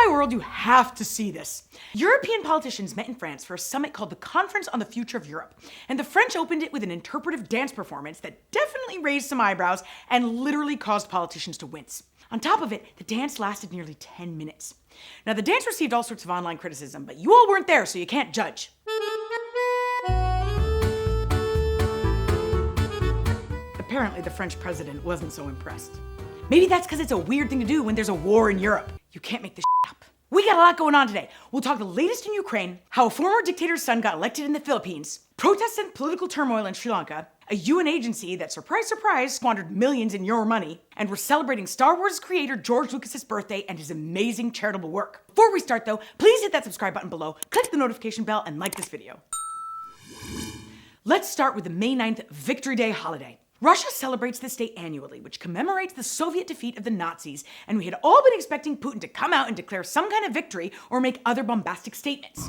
my world, you have to see this. European politicians met in France for a summit called the Conference on the Future of Europe, and the French opened it with an interpretive dance performance that definitely raised some eyebrows and literally caused politicians to wince. On top of it, the dance lasted nearly 10 minutes. Now, the dance received all sorts of online criticism, but you all weren't there, so you can't judge. Apparently, the French president wasn't so impressed. Maybe that's because it's a weird thing to do when there's a war in Europe. You can't make this up. We got a lot going on today. We'll talk the latest in Ukraine, how a former dictator's son got elected in the Philippines, protests and political turmoil in Sri Lanka, a UN agency that, surprise, surprise, squandered millions in your money, and we're celebrating Star Wars creator George Lucas's birthday and his amazing charitable work. Before we start though, please hit that subscribe button below, click the notification bell, and like this video. Let's start with the May 9th Victory Day holiday. Russia celebrates this day annually, which commemorates the Soviet defeat of the Nazis, and we had all been expecting Putin to come out and declare some kind of victory or make other bombastic statements.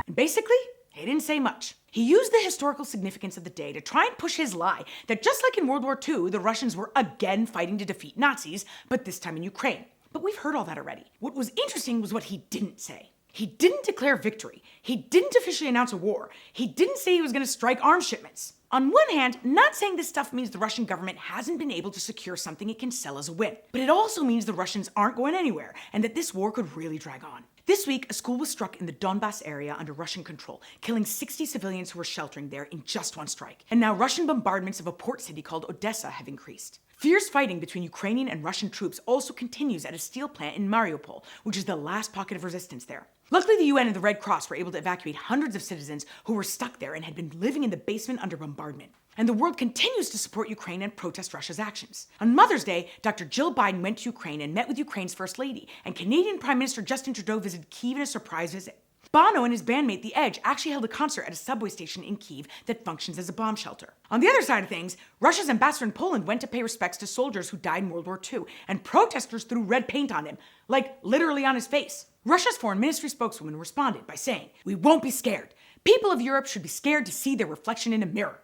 And basically, he didn't say much. He used the historical significance of the day to try and push his lie that just like in World War II, the Russians were again fighting to defeat Nazis, but this time in Ukraine. But we've heard all that already. What was interesting was what he didn't say. He didn't declare victory. He didn't officially announce a war. He didn't say he was going to strike arms shipments. On one hand, not saying this stuff means the Russian government hasn't been able to secure something it can sell as a win. But it also means the Russians aren't going anywhere and that this war could really drag on. This week, a school was struck in the Donbas area under Russian control, killing 60 civilians who were sheltering there in just one strike. And now Russian bombardments of a port city called Odessa have increased. Fierce fighting between Ukrainian and Russian troops also continues at a steel plant in Mariupol, which is the last pocket of resistance there. Luckily, the UN and the Red Cross were able to evacuate hundreds of citizens who were stuck there and had been living in the basement under bombardment. And the world continues to support Ukraine and protest Russia's actions. On Mother's Day, Dr. Jill Biden went to Ukraine and met with Ukraine's First Lady, and Canadian Prime Minister Justin Trudeau visited Kyiv in a surprise visit. Bono and his bandmate The Edge actually held a concert at a subway station in Kyiv that functions as a bomb shelter. On the other side of things, Russia's ambassador in Poland went to pay respects to soldiers who died in World War II, and protesters threw red paint on him, like literally on his face. Russia's foreign ministry spokeswoman responded by saying, "We won't be scared. People of Europe should be scared to see their reflection in a mirror."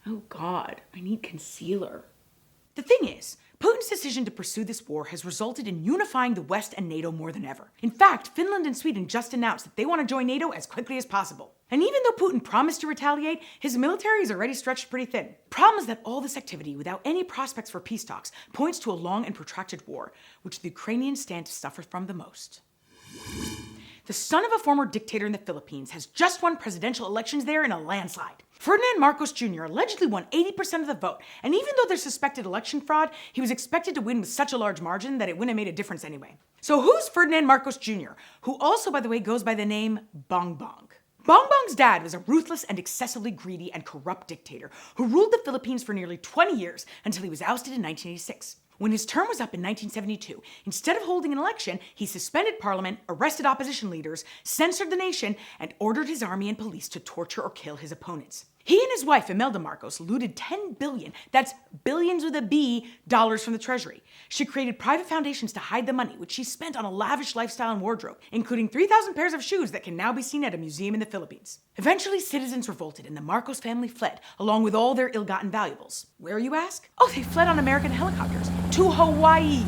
Oh God, I need concealer. The thing is, Putin's decision to pursue this war has resulted in unifying the West and NATO more than ever. In fact, Finland and Sweden just announced that they want to join NATO as quickly as possible. And even though Putin promised to retaliate, his military is already stretched pretty thin. Problem is that all this activity, without any prospects for peace talks, points to a long and protracted war, which the Ukrainians stand to suffer from the most. The son of a former dictator in the Philippines has just won presidential elections there in a landslide. Ferdinand Marcos Jr. allegedly won 80% of the vote, and even though there's suspected election fraud, he was expected to win with such a large margin that it wouldn't have made a difference anyway. So who's Ferdinand Marcos Jr., who also, by the way, goes by the name Bong Bong? Bong Bong's dad was a ruthless and excessively greedy and corrupt dictator who ruled the Philippines for nearly 20 years until he was ousted in 1986. When his term was up in 1972, instead of holding an election, he suspended parliament, arrested opposition leaders, censored the nation, and ordered his army and police to torture or kill his opponents. He and his wife, Imelda Marcos, looted $10 billion, that's billions with a B, dollars from the treasury. She created private foundations to hide the money, which she spent on a lavish lifestyle and wardrobe, including 3,000 pairs of shoes that can now be seen at a museum in the Philippines. Eventually, citizens revolted and the Marcos family fled, along with all their ill-gotten valuables. Where, you ask? Oh, they fled on American helicopters to Hawaii.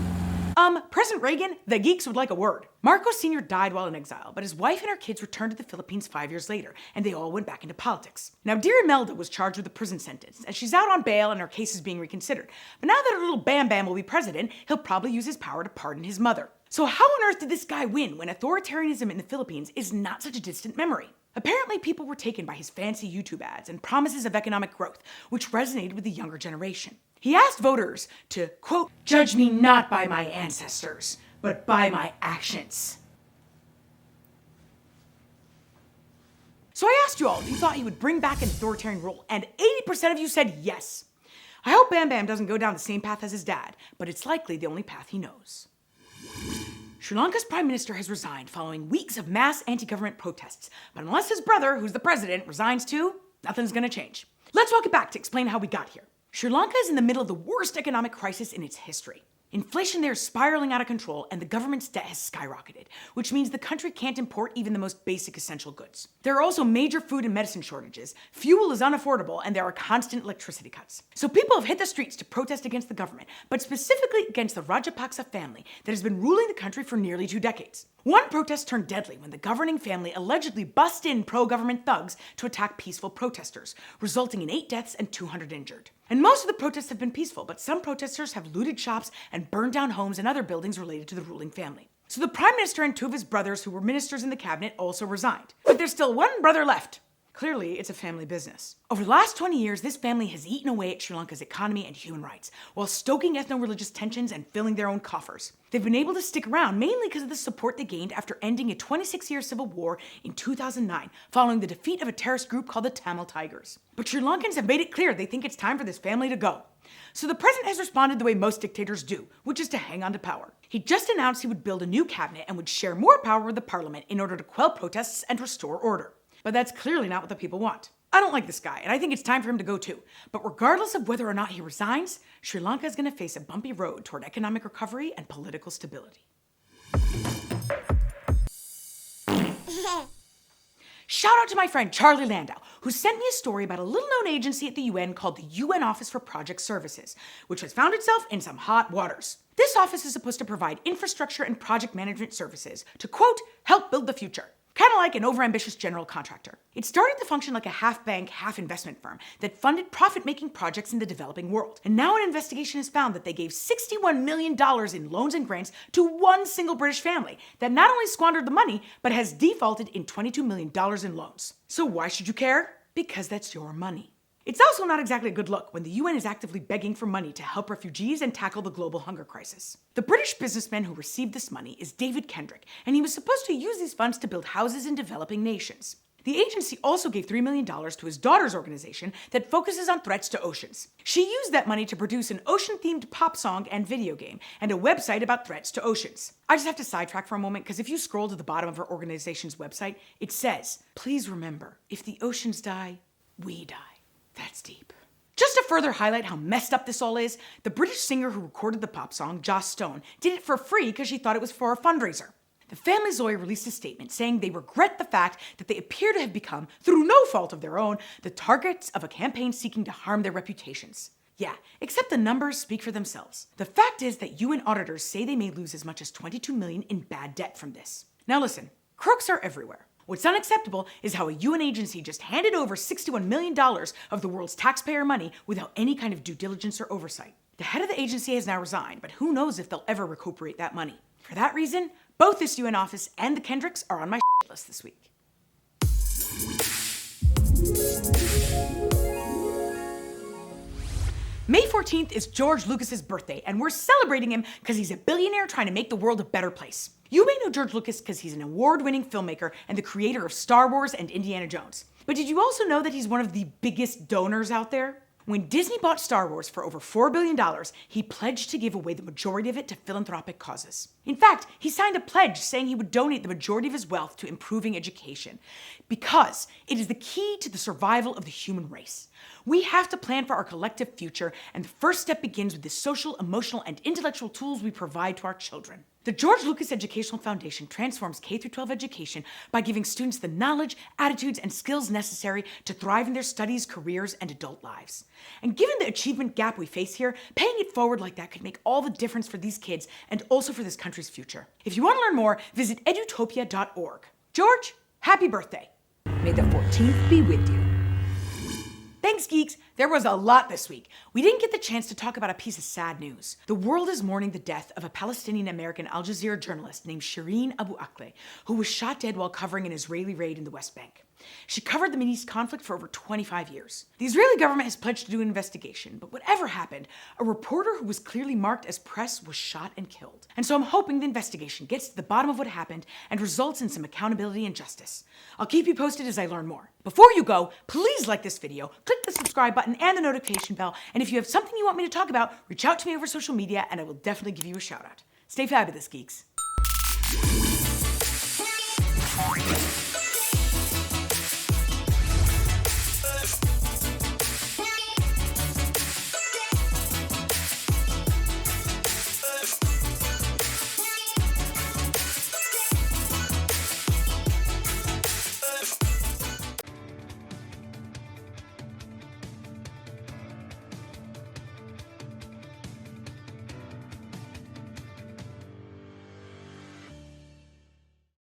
President Reagan, the Geeks would like a word. Marcos Sr. died while in exile, but his wife and her kids returned to the Philippines 5 years later, and they all went back into politics. Now, dear Imelda was charged with a prison sentence, and she's out on bail and her case is being reconsidered. But now that her little Bam Bam will be president, he'll probably use his power to pardon his mother. So how on earth did this guy win when authoritarianism in the Philippines is not such a distant memory? Apparently, people were taken by his fancy YouTube ads and promises of economic growth, which resonated with the younger generation. He asked voters to, quote, "Judge me not by my ancestors, but by my actions." So I asked you all if you thought he would bring back an authoritarian rule, and 80% of you said yes. I hope Bam Bam doesn't go down the same path as his dad, but it's likely the only path he knows. Sri Lanka's prime minister has resigned following weeks of mass anti-government protests, but unless his brother, who's the president, resigns too, nothing's gonna change. Let's walk it back to explain how we got here. Sri Lanka is in the middle of the worst economic crisis in its history. Inflation there is spiraling out of control, and the government's debt has skyrocketed, which means the country can't import even the most basic essential goods. There are also major food and medicine shortages, fuel is unaffordable, and there are constant electricity cuts. So people have hit the streets to protest against the government, but specifically against the Rajapaksa family that has been ruling the country for nearly 2 decades. One protest turned deadly when the governing family allegedly bust in pro-government thugs to attack peaceful protesters, resulting in 8 deaths and 200 injured. And most of the protests have been peaceful, but some protesters have looted shops and burned down homes and other buildings related to the ruling family. So the prime minister and 2 of his brothers who were ministers in the cabinet also resigned. But there's still one brother left. Clearly, it's a family business. Over the last 20 years, this family has eaten away at Sri Lanka's economy and human rights, while stoking ethno-religious tensions and filling their own coffers. They've been able to stick around mainly because of the support they gained after ending a 26-year civil war in 2009, following the defeat of a terrorist group called the Tamil Tigers. But Sri Lankans have made it clear they think it's time for this family to go. So the president has responded the way most dictators do, which is to hang on to power. He just announced he would build a new cabinet and would share more power with the parliament in order to quell protests and restore order. But that's clearly not what the people want. I don't like this guy, and I think it's time for him to go too. But regardless of whether or not he resigns, Sri Lanka is going to face a bumpy road toward economic recovery and political stability. Shout out to my friend Charlie Landau, who sent me a story about a little-known agency at the UN called the UN Office for Project Services, which has found itself in some hot waters. This office is supposed to provide infrastructure and project management services to, quote, help build the future. Kind of like an overambitious general contractor. It started to function like a half-bank, half-investment firm that funded profit-making projects in the developing world. And now an investigation has found that they gave $61 million in loans and grants to one single British family that not only squandered the money, but has defaulted in $22 million in loans. So why should you care? Because that's your money. It's also not exactly a good look when the UN is actively begging for money to help refugees and tackle the global hunger crisis. The British businessman who received this money is David Kendrick, and he was supposed to use these funds to build houses in developing nations. The agency also gave $3 million to his daughter's organization that focuses on threats to oceans. She used that money to produce an ocean-themed pop song and video game, and a website about threats to oceans. I just have to sidetrack for a moment, because if you scroll to the bottom of her organization's website, it says, please remember, if the oceans die, we die. That's deep. Just to further highlight how messed up this all is, the British singer who recorded the pop song, Joss Stone, did it for free because she thought it was for a fundraiser. The family's lawyer released a statement saying they regret the fact that they appear to have become, through no fault of their own, the targets of a campaign seeking to harm their reputations. Yeah, except the numbers speak for themselves. The fact is that UN auditors say they may lose as much as $22 million in bad debt from this. Now listen, crooks are everywhere. What's unacceptable is how a UN agency just handed over $61 million of the world's taxpayer money without any kind of due diligence or oversight. The head of the agency has now resigned, but who knows if they'll ever recuperate that money. For that reason, both this UN office and the Kendricks are on my list this week. May 14th is George Lucas's birthday, and we're celebrating him because he's a billionaire trying to make the world a better place. You may know George Lucas because he's an award-winning filmmaker and the creator of Star Wars and Indiana Jones. But did you also know that he's one of the biggest donors out there? When Disney bought Star Wars for over $4 billion, he pledged to give away the majority of it to philanthropic causes. In fact, he signed a pledge saying he would donate the majority of his wealth to improving education, because it is the key to the survival of the human race. We have to plan for our collective future, and the first step begins with the social, emotional, and intellectual tools we provide to our children. The George Lucas Educational Foundation transforms K-12 education by giving students the knowledge, attitudes, and skills necessary to thrive in their studies, careers, and adult lives. And given the achievement gap we face here, paying it forward like that could make all the difference for these kids and also for this country's future. If you want to learn more, visit edutopia.org. George, happy birthday. May the 14th be with you. Thanks, Geeks. There was a lot this week. We didn't get the chance to talk about a piece of sad news. The world is mourning the death of a Palestinian-American Al Jazeera journalist named Shireen Abu Akleh, who was shot dead while covering an Israeli raid in the West Bank. She covered the Mideast conflict for over 25 years. The Israeli government has pledged to do an investigation, but whatever happened, a reporter who was clearly marked as press was shot and killed. And so I'm hoping the investigation gets to the bottom of what happened and results in some accountability and justice. I'll keep you posted as I learn more. Before you go, please like this video, click the subscribe button and the notification bell, and if you have something you want me to talk about, reach out to me over social media and I will definitely give you a shout out. Stay fabulous, Geeks.